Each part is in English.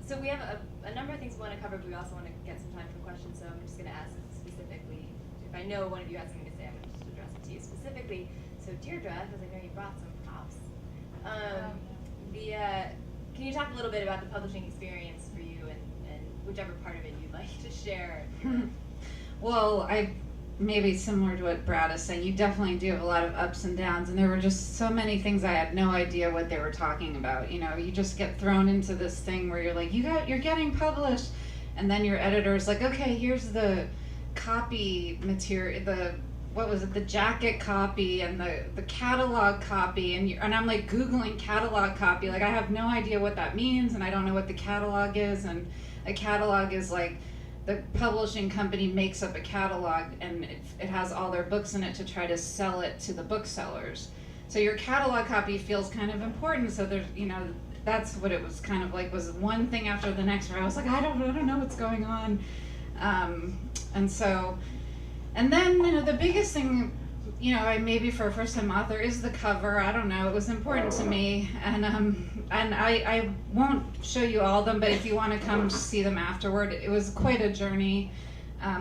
So we have a number of things we want to cover, but we also want to get some time for questions. So I'm just going to ask specifically. If I know one of you has something to say, I'm going to just address it to you specifically. So Deirdre, because I know you brought some props. Can you talk a little bit about the publishing experience for you and whichever part of it you'd like to share? Well, maybe similar to what Brad is saying, you definitely do have a lot of ups and downs, and there were just so many things I had no idea what they were talking about. You know, you just get thrown into this thing where you're like, you're getting published, and then your editor's like, okay, here's the copy material, the jacket copy and the catalog copy, and I'm like Googling catalog copy, like I have no idea what that means, and I don't know what the catalog is, and a catalog is like, the publishing company makes up a catalog and it has all their books in it to try to sell it to the booksellers. So your catalog copy feels kind of important. So there's, that's what it was kind of like, was one thing after the next where I was like, I don't know what's going on. And then, the biggest thing, maybe for a first-time author is the cover. I don't know, it was important to me. And I won't show you all of them, but if you want to come see them afterward, it was quite a journey.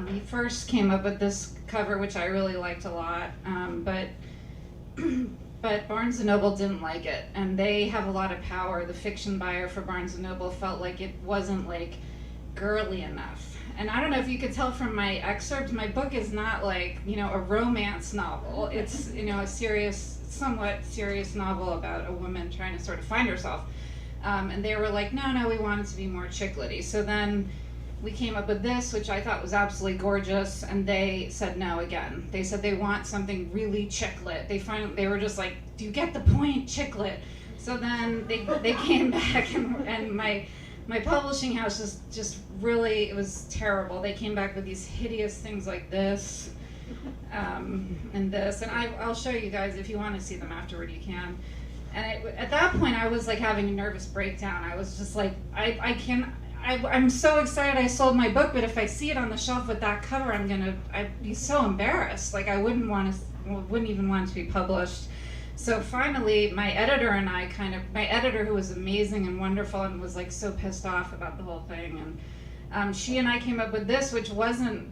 We first came up with this cover, which I really liked a lot, but Barnes & Noble didn't like it, and they have a lot of power. The fiction buyer for Barnes & Noble felt like it wasn't like girly enough. And I don't know if you could tell from my excerpt, my book is not like, a romance novel. It's, a somewhat serious novel about a woman trying to sort of find herself. And they were like, no, we want it to be more chick-litty. So then we came up with this, which I thought was absolutely gorgeous, and they said no again. They said they want something really chick-lit. They were just like, do you get the point, chick-lit? So then they came back, and my publishing house just really, it was terrible. They came back with these hideous things like this, and this, and I'll show you guys if you want to see them afterward, you can. And at that point, I was like having a nervous breakdown. I was just like, I'm so excited I sold my book, but if I see it on the shelf with that cover, I'd be so embarrassed. Like I wouldn't even want it to be published. So finally, my editor and I my editor, who was amazing and wonderful and was like so pissed off about the whole thing, and she and I came up with this, which wasn't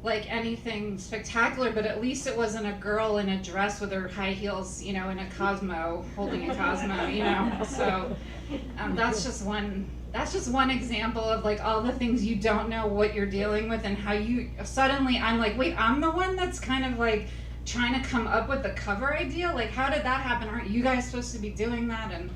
like anything spectacular, but at least it wasn't a girl in a dress with her high heels, in a Cosmo, holding a Cosmo, So that's just one example of like all the things you don't know what you're dealing with, and how you suddenly, I'm like, wait, I'm the one that's kind of like trying to come up with the cover idea? Like, how did that happen? Aren't you guys supposed to be doing that? And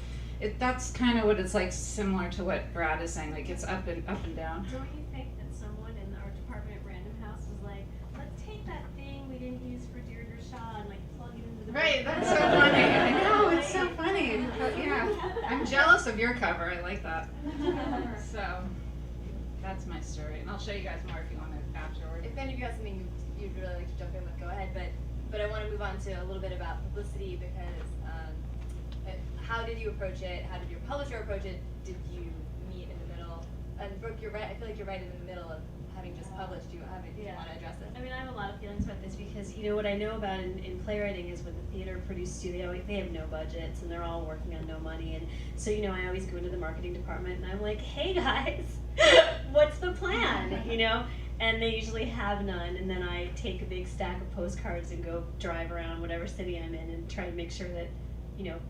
that's kind of what it's like, similar to what Brad is saying. Like, it's up and down. Don't you think that someone in our department at Random House was like, let's take that thing we didn't use for Deirdre Shaw and like plug it into the Right, that's so funny. I know, it's so funny. But, yeah, I'm jealous of your cover. I like that. So that's my story, and I'll show you guys more if you want it afterward. If any of you have something you'd really like to jump in with, go ahead. But I want to move on to a little bit about publicity, because how did you approach it? How did your publisher approach it? Did you meet in the middle? And Brooke, you're right. I feel like you're right in the middle of having just published. Do you want to address it? I mean, I have a lot of feelings about this because, what I know about in playwriting is when the theater produces studio, they have no budgets and they're all working on no money. And so, I always go into the marketing department and I'm like, hey guys, what's the plan? And they usually have none, and then I take a big stack of postcards and go drive around whatever city I'm in and try to make sure that,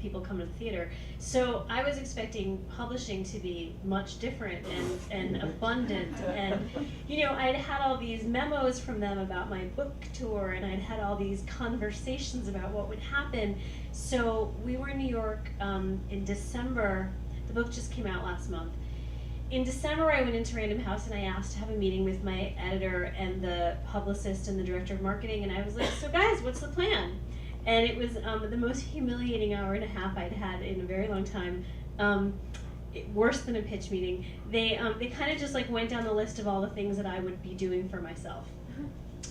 people come to the theater. So I was expecting publishing to be much different and abundant, and, I'd had all these memos from them about my book tour, and I'd had all these conversations about what would happen. So we were in New York in December. The book just came out last month. In December, I went into Random House and I asked to have a meeting with my editor and the publicist and the director of marketing, and I was like, so guys, what's the plan? And it was the most humiliating hour and a half I'd had in a very long time. Worse than a pitch meeting. They kind of just like went down the list of all the things that I would be doing for myself.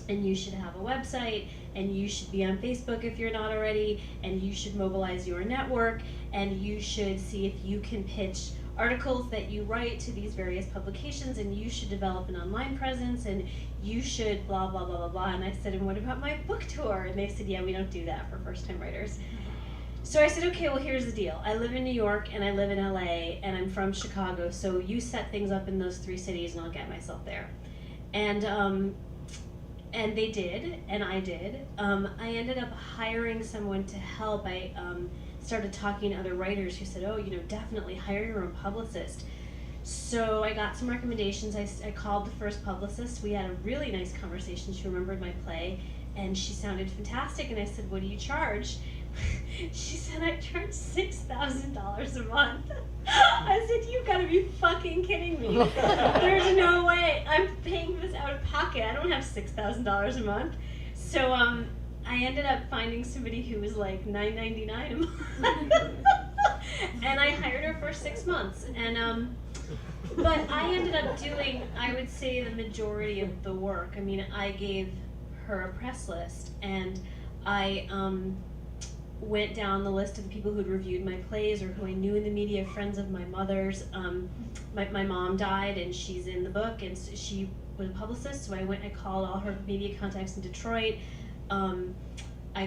And you should have a website, and you should be on Facebook if you're not already, and you should mobilize your network, and you should see if you can pitch articles that you write to these various publications, and you should develop an online presence, and you should blah, blah, blah, blah, blah. And I said, and what about my book tour? And they said, yeah, we don't do that for first-time writers. So I said, okay, well, here's the deal. I live in New York and I live in LA and I'm from Chicago, so you set things up in those 3 cities and I'll get myself there. And they did, and I did. I ended up hiring someone to help. I started talking to other writers who said, oh, you know, definitely hire your own publicist. So I got some recommendations. I called the first publicist. We had a really nice conversation. She remembered my play, and she sounded fantastic. And I said, what do you charge? She said, I charge $6,000 a month. I said, you've got to be fucking kidding me. There's no way I'm paying this out of pocket. I don't have $6,000 a month. So I ended up finding somebody who was like $9.99 a month. And I hired her for 6 months. And but I ended up doing, I would say, the majority of the work. I mean, I gave her a press list, and I went down the list of the people who'd reviewed my plays or who I knew in the media, friends of my mother's. My mom died, and she's in the book, and she was a publicist, so I called all her media contacts in Detroit. I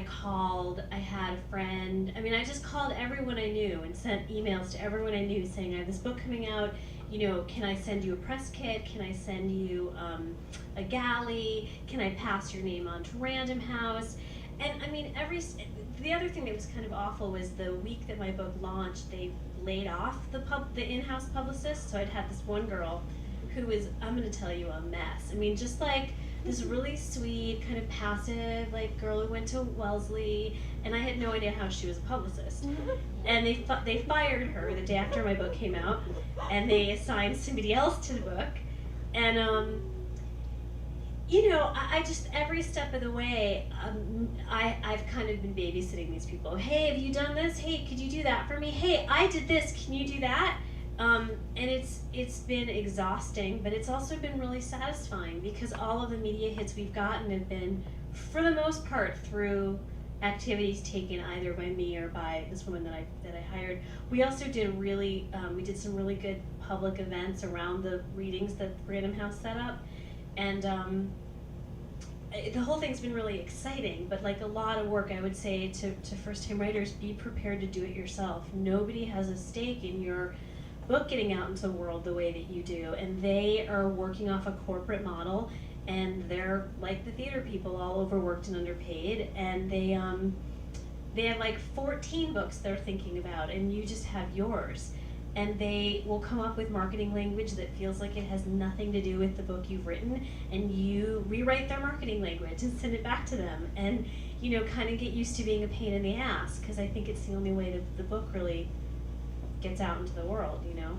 had a friend, I just called everyone I knew and sent emails to everyone I knew saying, I have this book coming out, you know, can I send you a press kit? Can I send you a galley? Can I pass your name on to Random House? And the other thing that was kind of awful was the week that my book launched, they laid off the in-house publicist, so I'd had this one girl who was, I'm gonna tell you, a mess. Just like this really sweet, kind of passive, like girl who went to Wellesley, and I had no idea how she was a publicist. And they fired her the day after my book came out, and they assigned somebody else to the book. And you know, I just, every step of the way, I've kind of been babysitting these people. Hey, have you done this? Hey, could you do that for me? Hey, I did this, can you do that? And it's been exhausting, but it's also been really satisfying because all of the media hits we've gotten have been, for the most part, through activities taken either by me or by this woman that I hired. We also did we did some really good public events around the readings that Random House set up, and the whole thing's been really exciting, but like a lot of work, I would say to first-time writers, be prepared to do it yourself. Nobody has a stake in your book getting out into the world the way that you do, and they are working off a corporate model, and they're like the theater people, all overworked and underpaid, and they have like 14 books they're thinking about, and you just have yours. And they will come up with marketing language that feels like it has nothing to do with the book you've written, and you rewrite their marketing language and send it back to them, and you know, kind of get used to being a pain in the ass, because I think it's the only way that the book really gets out into the world, you know.